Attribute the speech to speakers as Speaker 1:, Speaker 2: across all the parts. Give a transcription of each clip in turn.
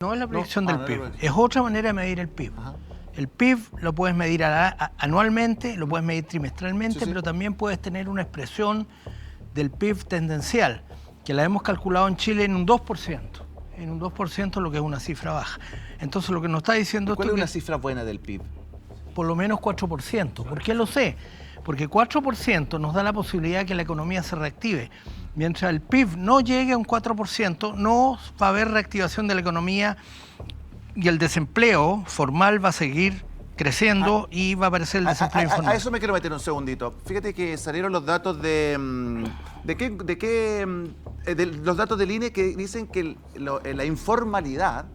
Speaker 1: No es la proyección del PIB,
Speaker 2: no,
Speaker 1: es otra manera de medir el PIB.
Speaker 2: Ajá.
Speaker 1: El PIB lo puedes medir anualmente, lo puedes medir trimestralmente,
Speaker 2: Sí, sí.
Speaker 1: pero también puedes tener una expresión del PIB tendencial, que la hemos calculado en Chile en un 2%. En un 2%, lo que es una cifra baja. Entonces, lo que nos está diciendo
Speaker 2: ¿Cuál
Speaker 1: esto
Speaker 2: es
Speaker 1: es
Speaker 2: una
Speaker 1: que
Speaker 2: cifra buena del PIB?
Speaker 1: por lo menos 4%. ¿Por qué lo sé? Porque 4% nos da la posibilidad de que la economía se reactive. Mientras el PIB no llegue a un 4%, no va a haber reactivación de la economía y el desempleo formal va a seguir creciendo y va a aparecer el desempleo informal.
Speaker 2: A eso me quiero meter un segundito. Fíjate que salieron los datos de los datos del INE que dicen que la informalidad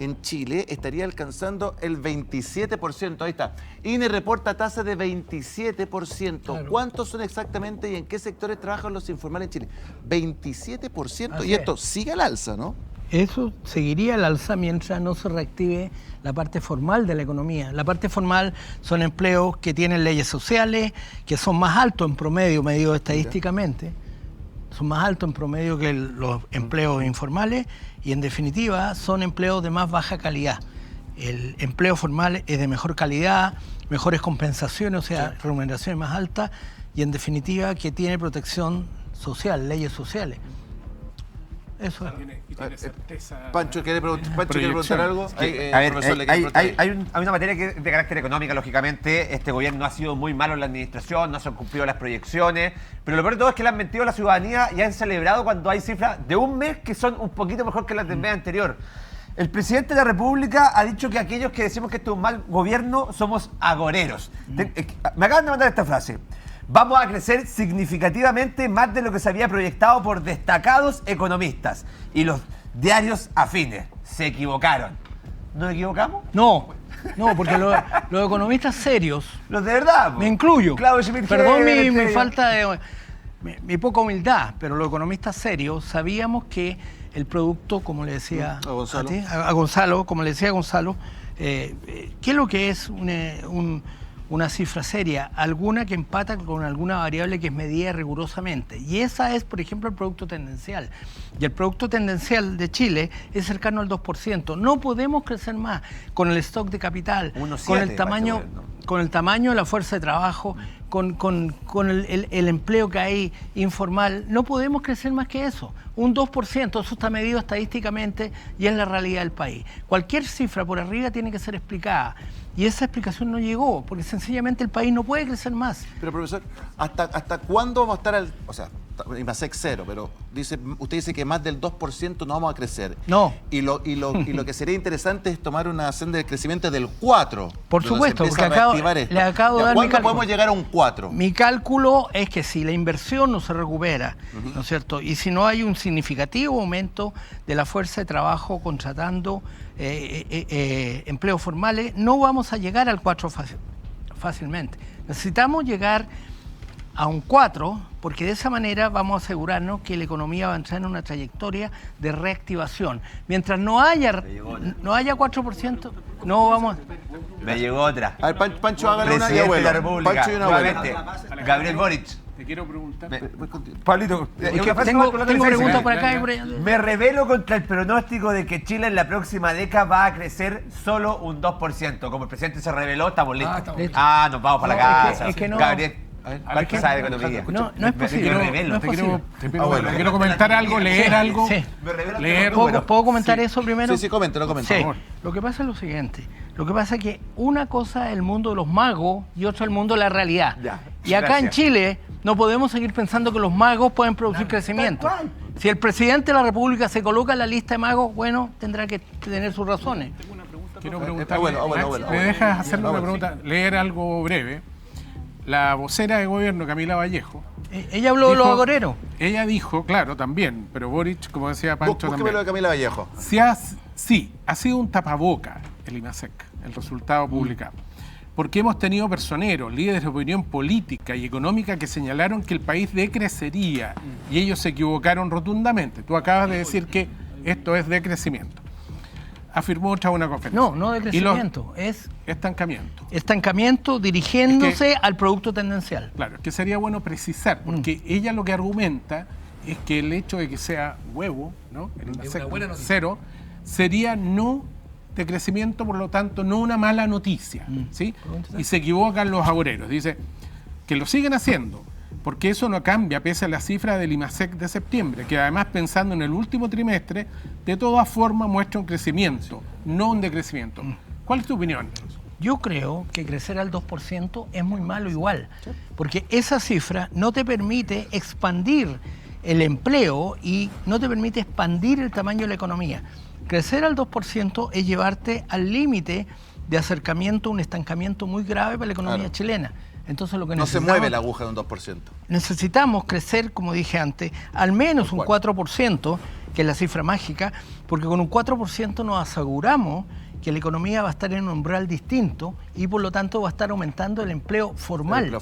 Speaker 2: en Chile estaría alcanzando el 27%. Ahí está. INE reporta tasa de 27%.
Speaker 1: Claro.
Speaker 2: ¿Cuántos son exactamente y en qué sectores trabajan los informales en Chile? 27%.
Speaker 1: Así
Speaker 2: Y esto
Speaker 1: es.
Speaker 2: sigue al alza, ¿no?
Speaker 1: Eso seguiría al alza mientras no se reactive la parte formal de la economía. La parte formal son empleos que tienen leyes sociales, que son más altos en promedio, medido estadísticamente. Son más altos en promedio que los empleos informales y en definitiva son empleos de más baja calidad. El empleo formal es de mejor calidad, mejores compensaciones, o sea, remuneraciones más altas y en definitiva que tiene protección social, leyes sociales. Eso es.
Speaker 3: Y tiene certeza.
Speaker 2: Pancho, ¿quiere preguntar algo?
Speaker 4: A ver,
Speaker 2: Profesor, ¿le quiere preguntar ahí?
Speaker 4: hay una materia que es de carácter económico, lógicamente. Este gobierno ha sido muy malo en la administración, no se han cumplido las proyecciones, pero lo peor de todo es que le han mentido a la ciudadanía y han celebrado cuando hay cifras de un mes que son un poquito mejor que las del mes anterior. El presidente de la República ha dicho que aquellos que decimos que esto es un mal gobierno somos agoreros. Me acaban de mandar esta frase. Vamos a crecer significativamente más de lo que se había proyectado por destacados economistas. Y los diarios afines se equivocaron. ¿Nos equivocamos?
Speaker 1: No, porque los economistas serios,
Speaker 4: Los de verdad.
Speaker 1: me incluyo,
Speaker 4: Claudio Schmidt,
Speaker 1: perdón mi
Speaker 4: Estrella.
Speaker 1: falta de... mi poca humildad, pero los economistas serios sabíamos que el producto, como le decía
Speaker 2: A Gonzalo.
Speaker 1: a Gonzalo, como le decía a Gonzalo, ¿qué es lo que es una cifra seria? Alguna que empata con alguna variable que es medida rigurosamente. Y esa es, por ejemplo, el producto tendencial. Y el producto tendencial de Chile es cercano al 2%. No podemos crecer más con el stock de capital,
Speaker 4: 1,7
Speaker 1: con el tamaño... con el tamaño de la fuerza de trabajo, con el empleo que hay informal, no podemos crecer más que eso. Un 2%, eso está medido estadísticamente y es la realidad del país. Cualquier cifra por arriba tiene que ser explicada. Y esa explicación no llegó, porque sencillamente el país no puede crecer más.
Speaker 2: Pero profesor, ¿hasta cuándo vamos a estar al... O sea, IMASEC cero, pero usted dice que más del 2% no vamos a crecer.
Speaker 1: No.
Speaker 2: Y lo que sería interesante es tomar una senda de crecimiento del 4%.
Speaker 1: Por supuesto,
Speaker 2: porque
Speaker 1: le acabo de dar mi
Speaker 2: ¿Cuándo
Speaker 1: cálculo.
Speaker 2: podemos llegar a un 4%?
Speaker 1: Mi cálculo es que si la inversión no se recupera, ¿no es cierto? Y si no hay un significativo aumento de la fuerza de trabajo contratando empleos formales, no vamos a llegar al 4 fácilmente. Necesitamos llegar a un 4, porque de esa manera vamos a asegurarnos que la economía va a entrar en una trayectoria de reactivación. Mientras no haya 4%, no vamos...
Speaker 4: Me llegó otra.
Speaker 2: A ver, Pancho, hágale una y
Speaker 4: Presidente de
Speaker 2: abuelo.
Speaker 4: la República.
Speaker 2: Pancho y un abuelo.
Speaker 4: Nuevamente, Gabriel Boric.
Speaker 3: Te quiero preguntar.
Speaker 4: Pablito,
Speaker 1: Es que tengo preguntas por acá y por allá.
Speaker 4: Me revelo contra el pronóstico de que Chile en la próxima década va a crecer solo un 2%. Como el presidente se reveló, estamos listos.
Speaker 3: estamos
Speaker 1: listos.
Speaker 4: Nos vamos para
Speaker 1: No,
Speaker 4: la
Speaker 1: es
Speaker 4: casa.
Speaker 1: que- es que no.
Speaker 4: Gabriel,
Speaker 3: A ver,
Speaker 4: ¿qué sabe de economía?
Speaker 1: No es posible.
Speaker 4: Me revelo.
Speaker 1: No es posible.
Speaker 3: Te quiero comentar algo, leer algo.
Speaker 1: Sí.
Speaker 4: Me revelo
Speaker 3: Leer.
Speaker 1: ¿Puedo comentar eso primero?
Speaker 2: Sí, coméntalo.
Speaker 1: Sí, lo que pasa es lo siguiente. Lo que pasa es que una cosa es el mundo de los magos y otra el mundo de la realidad.
Speaker 4: Ya,
Speaker 1: Y acá
Speaker 4: gracias.
Speaker 1: en Chile no podemos seguir pensando que los magos pueden producir crecimiento.
Speaker 4: tal cual.
Speaker 1: Si el presidente de la República se coloca en la lista de magos, bueno, tendrá que tener sus razones.
Speaker 3: Quiero preguntarle.
Speaker 2: abuelo.
Speaker 3: ¿Me dejas hacerle una
Speaker 2: Abuelo,
Speaker 3: pregunta? Leer algo breve. La vocera de gobierno, Camila Vallejo,
Speaker 1: Ella habló de los
Speaker 3: dijo-
Speaker 1: agoreros.
Speaker 3: ella dijo, claro, también, pero Boric, como decía Pancho,
Speaker 2: Búsqueme lo de
Speaker 3: también.
Speaker 2: Camila Vallejo.
Speaker 3: Sí, ha sido un tapaboca el IMASEC, el resultado publicado. Porque hemos tenido personeros, líderes de opinión política y económica que señalaron que el país decrecería y ellos se equivocaron rotundamente. Tú acabas de decir que esto es decrecimiento. Afirmó tras una conferencia.
Speaker 1: No de
Speaker 3: Y los-
Speaker 1: crecimiento, es
Speaker 3: estancamiento.
Speaker 1: estancamiento dirigiéndose
Speaker 3: Es
Speaker 1: al producto tendencial.
Speaker 3: Claro, es que sería bueno precisar, porque ella lo que argumenta es que el hecho de que sea huevo, ¿no? El IMASEC cero, sería no decrecimiento, por lo tanto, no una mala noticia. ¿Sí? Y se equivocan los agoreros. Dice que lo siguen haciendo, porque eso no cambia pese a la cifra del IMASEC de septiembre, que además pensando en el último trimestre, de todas formas muestra un crecimiento, no un decrecimiento. ¿Cuál es tu opinión?
Speaker 1: Yo creo que crecer al 2% es muy malo igual, porque esa cifra no te permite expandir el empleo y no te permite expandir el tamaño de la economía. Crecer al 2% es llevarte al límite de acercamiento, un estancamiento muy grave para la economía chilena. Entonces, lo que
Speaker 2: No se mueve la aguja de un 2%.
Speaker 1: Necesitamos crecer, como dije antes, al menos un 4%, que es la cifra mágica, porque con un 4% nos aseguramos que la economía va a estar en un umbral distinto y por lo tanto va a estar aumentando el empleo formal.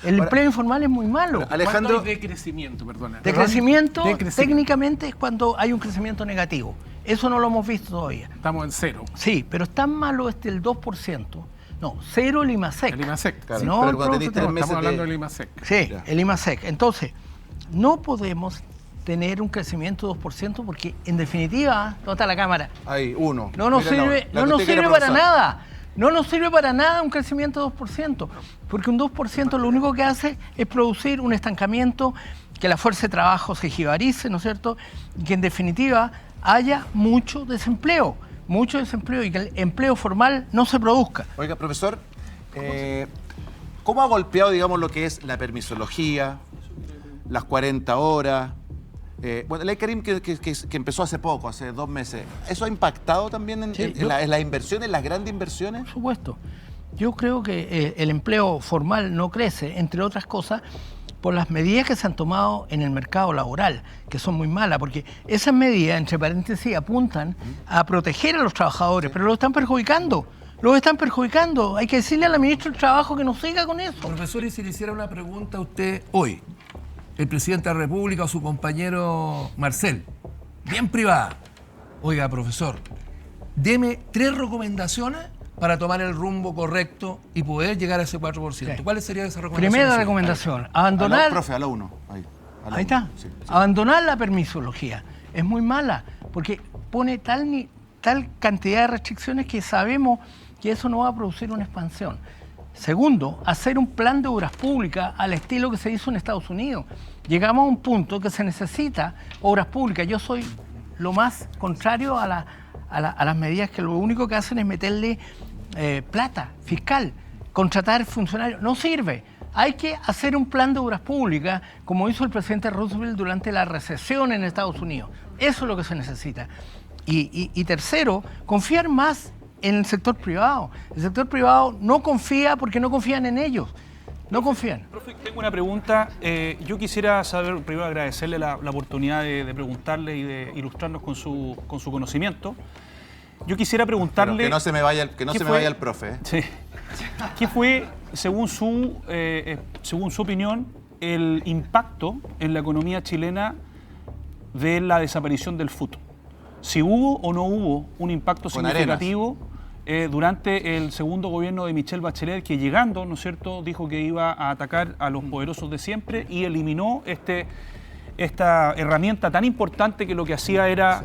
Speaker 1: El empleo informal es muy malo.
Speaker 3: Alejandro, ¿cuánto hay de crecimiento, perdona?
Speaker 1: Decrecimiento, técnicamente es cuando hay un crecimiento negativo. Eso no lo hemos visto todavía.
Speaker 3: Estamos en cero.
Speaker 1: Sí, pero es tan malo el 2%. No, cero el IMASEC.
Speaker 3: El IMASEC,
Speaker 2: claro.
Speaker 1: No,
Speaker 2: pero cuando tenés 3 meses
Speaker 3: estamos hablando del IMASEC.
Speaker 1: Sí, el IMASEC. Entonces, no podemos tener un crecimiento de 2% porque, en definitiva, ¿dónde está la cámara?
Speaker 2: Ahí, uno.
Speaker 1: No nos sirve, no nos sirve para nada. No nos sirve para nada un crecimiento de 2%, porque un 2% lo único que hace es producir un estancamiento, que la fuerza de trabajo se jibarice, ¿no es cierto? Y que, en definitiva, haya mucho desempleo y que el empleo formal no se produzca.
Speaker 2: Oiga, profesor, ¿cómo ha golpeado, digamos, lo que es la permisología, las 40 horas? Bueno, la ley Karim que empezó hace poco, hace 2 meses, ¿eso ha impactado también en las inversiones, en las grandes inversiones?
Speaker 1: Por supuesto. Yo creo que el empleo formal no crece, entre otras cosas, por las medidas que se han tomado en el mercado laboral, que son muy malas, porque esas medidas, entre paréntesis, apuntan a proteger a los trabajadores, pero los están perjudicando. Hay que decirle a la ministra del Trabajo que no siga con eso.
Speaker 5: Profesor, y si le hiciera una pregunta a usted hoy, el presidente de la República o su compañero Marcel, bien privada. Oiga, profesor, deme 3 recomendaciones para tomar el rumbo correcto y poder llegar a ese 4%. Sí. ¿Cuáles serían esas recomendaciones?
Speaker 1: Primera recomendación, abandonar...
Speaker 2: Profe, a la 1.
Speaker 1: Ahí está. Sí. Abandonar la permisología. Es muy mala, porque pone tal cantidad de restricciones que sabemos que eso no va a producir una expansión. Segundo, hacer un plan de obras públicas al estilo que se hizo en Estados Unidos. Llegamos a un punto que se necesita obras públicas. Yo soy lo más contrario a las medidas que lo único que hacen es meterle plata fiscal, contratar funcionarios. No sirve. Hay que hacer un plan de obras públicas como hizo el presidente Roosevelt durante la recesión en Estados Unidos. Eso es lo que se necesita. Y tercero, confiar más en el sector privado. El sector privado no confía porque no confían en ellos. No confían.
Speaker 6: Profe, tengo una pregunta. Yo quisiera saber, primero agradecerle la oportunidad de preguntarle y de ilustrarnos con su conocimiento. Yo quisiera preguntarle...
Speaker 2: Pero que no se me vaya el profe.
Speaker 6: Sí. ¿Qué fue, según su opinión, el impacto en la economía chilena de la desaparición del FUT? Si hubo o no hubo un impacto significativo durante el segundo gobierno de Michelle Bachelet, que llegando, ¿no es cierto?, dijo que iba a atacar a los poderosos de siempre y eliminó esta herramienta tan importante que lo que hacía era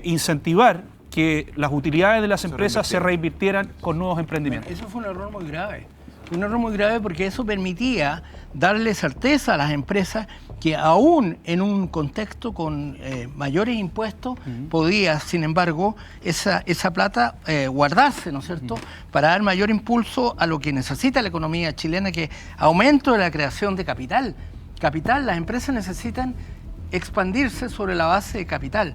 Speaker 6: incentivar que las utilidades de las empresas se reinvirtieran con nuevos emprendimientos.
Speaker 1: Eso fue un error muy grave. Un error muy grave porque eso permitía darle certeza a las empresas que aún en un contexto con mayores impuestos podía, sin embargo, esa plata guardarse, ¿no es cierto?, para dar mayor impulso a lo que necesita la economía chilena, que es aumento de la creación de capital. Las empresas necesitan expandirse sobre la base de capital.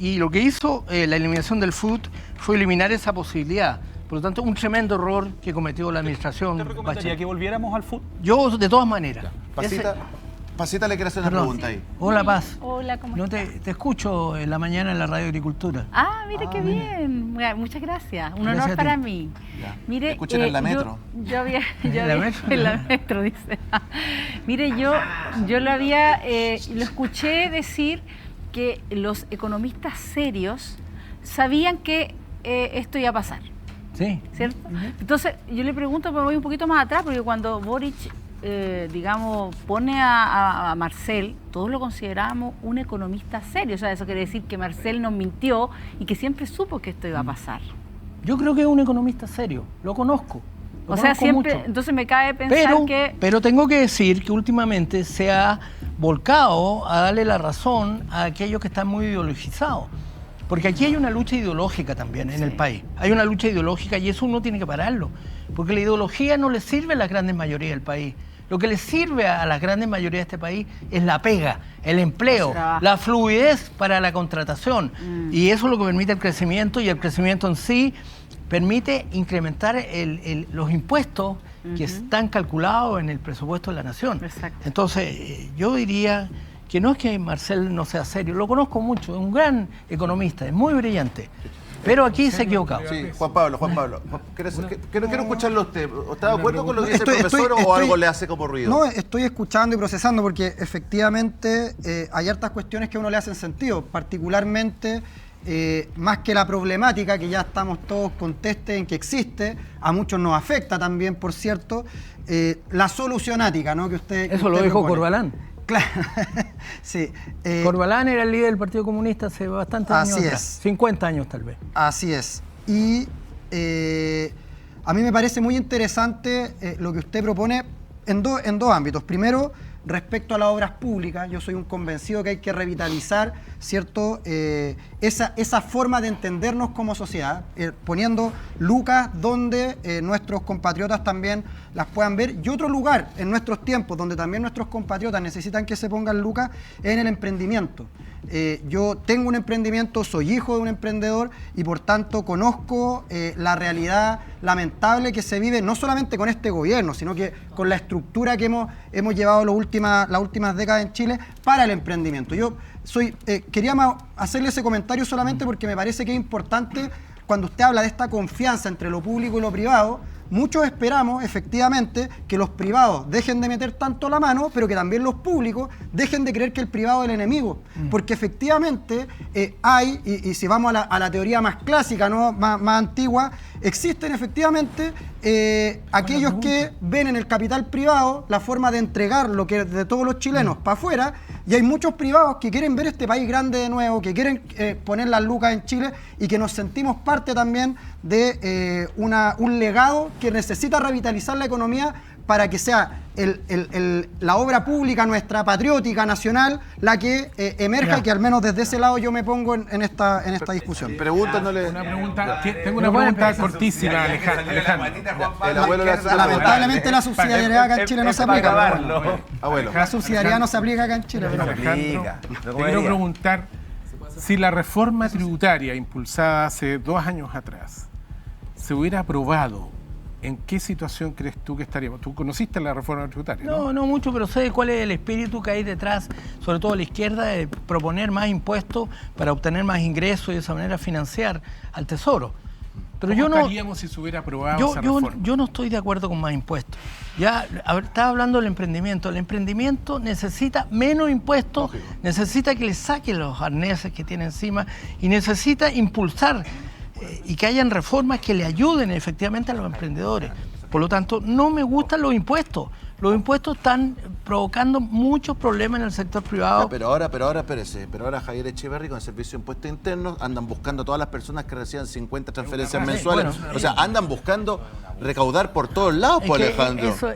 Speaker 1: Y lo que hizo la eliminación del FUT fue eliminar esa posibilidad. Por lo tanto, un tremendo error que cometió la administración.
Speaker 6: ¿Te recomendaría que volviéramos al FUT?
Speaker 1: Yo, de todas maneras.
Speaker 2: Pasita le quiere hacer una pregunta ahí.
Speaker 1: Hola, Paz.
Speaker 7: Hola, ¿cómo estás?
Speaker 1: Te escucho en la mañana en la Radio Agricultura.
Speaker 7: Mire qué bien. Muchas gracias. Un honor para mí. Mire,
Speaker 2: te escuchan en la metro.
Speaker 7: ¿En la metro, dice. Mire, yo lo escuché decir que los economistas serios sabían que esto iba a pasar.
Speaker 1: Sí.
Speaker 7: ¿Cierto? Entonces, yo le pregunto, me voy un poquito más atrás, porque cuando Boric digamos, pone a Marcel, todos lo considerábamos un economista serio. O sea, eso quiere decir que Marcel nos mintió y que siempre supo que esto iba a pasar.
Speaker 1: Yo creo que es un economista serio, lo conozco.
Speaker 7: O sea, siempre,
Speaker 1: mucho.
Speaker 7: entonces me cabe pensar
Speaker 1: Pero tengo que decir que últimamente se ha volcado a darle la razón a aquellos que están muy ideologizados. Porque aquí hay una lucha ideológica también en el país. Hay una lucha ideológica y eso uno tiene que pararlo. Porque la ideología no le sirve a la gran mayoría del país. Lo que le sirve a la gran mayoría de este país es la pega, el empleo, la fluidez para la contratación. Y eso es lo que permite el crecimiento, y el crecimiento en sí permite incrementar los impuestos que están calculados en el presupuesto de la nación.
Speaker 7: Exacto.
Speaker 1: Entonces, yo diría que no es que Marcel no sea serio, lo conozco mucho, es un gran economista, es muy brillante, pero aquí se ha equivocado.
Speaker 2: Sí, Juan Pablo. Quiero escucharlo a usted. ¿Está de acuerdo con lo que dice el profesor o algo le hace como ruido?
Speaker 8: No, estoy escuchando y procesando porque efectivamente hay hartas cuestiones que a uno le hacen sentido, particularmente más que la problemática que ya estamos todos contestes en que existe, a muchos nos afecta también, por cierto, la solucionática, ¿no? Que usted
Speaker 1: Eso lo dijo Corbalán.
Speaker 8: Claro, sí.
Speaker 1: Corbalán era el líder del Partido Comunista hace bastantes años
Speaker 8: Así
Speaker 1: atrás,
Speaker 8: es.
Speaker 1: 50 años tal vez.
Speaker 8: Así es. Y a mí me parece muy interesante lo que usted propone en dos ámbitos. Primero, respecto a las obras públicas, yo soy un convencido que hay que revitalizar, ¿cierto? Esa forma de entendernos como sociedad, poniendo lucas donde nuestros compatriotas también las puedan ver. Y otro lugar en nuestros tiempos donde también nuestros compatriotas necesitan que se pongan lucas es en el emprendimiento. Yo tengo un emprendimiento, soy hijo de un emprendedor y por tanto conozco la realidad lamentable que se vive no solamente con este gobierno, sino que con la estructura que hemos llevado las últimas décadas en Chile para el emprendimiento. Yo quería hacerle ese comentario solamente porque me parece que es importante cuando usted habla de esta confianza entre lo público y lo privado. Muchos esperamos, efectivamente, que los privados dejen de meter tanto la mano, pero que también los públicos dejen de creer que el privado es el enemigo. Porque efectivamente y si vamos a la teoría más clásica, ¿no? más antigua, existen efectivamente aquellos que ven en el capital privado la forma de entregar lo que es de todos los chilenos para afuera, y hay muchos privados que quieren ver este país grande de nuevo, que quieren poner las lucas en Chile y que nos sentimos parte también de un legado que necesita revitalizar la economía para que sea la obra pública nuestra, patriótica, nacional, la que emerja, que al menos desde ese lado yo me pongo en esta discusión.
Speaker 2: Pregúntanosle.
Speaker 3: Tengo una pregunta cortísima, Alejandro.
Speaker 2: El abuelo le hace
Speaker 8: Lamentablemente la subsidiariedad acá en Chile no se aplica.
Speaker 2: Abuelo.
Speaker 8: La subsidiariedad no se aplica acá en Chile.
Speaker 4: No se
Speaker 3: Alejandro,
Speaker 4: aplica.
Speaker 3: te quiero preguntar si la reforma tributaria impulsada hace 2 años atrás se hubiera aprobado, ¿en qué situación crees tú que estaríamos? ¿Tú conociste la reforma tributaria?
Speaker 1: No mucho, pero sé cuál es el espíritu que hay detrás, sobre todo a la izquierda, de proponer más impuestos para obtener más ingresos y de esa manera financiar al Tesoro. Pero
Speaker 3: ¿Cómo estaríamos si se hubiera aprobado esa reforma?
Speaker 1: Yo no estoy de acuerdo con más impuestos. Ya, estaba hablando del emprendimiento. El emprendimiento necesita menos impuestos, necesita que le saquen los arneses que tiene encima y necesita impulsar y que hayan reformas que le ayuden efectivamente a los emprendedores. Por lo tanto, no me gustan los impuestos. Los impuestos están provocando muchos problemas en el sector privado.
Speaker 2: No, pero ahora, espérese. Pero ahora Javier Echeverry con el Servicio de Impuestos Internos andan buscando a todas las personas que reciban 50 transferencias mensuales.
Speaker 1: Bueno,
Speaker 2: o sea, andan buscando recaudar por todos lados,
Speaker 1: Es que
Speaker 2: Alejandro.
Speaker 1: eso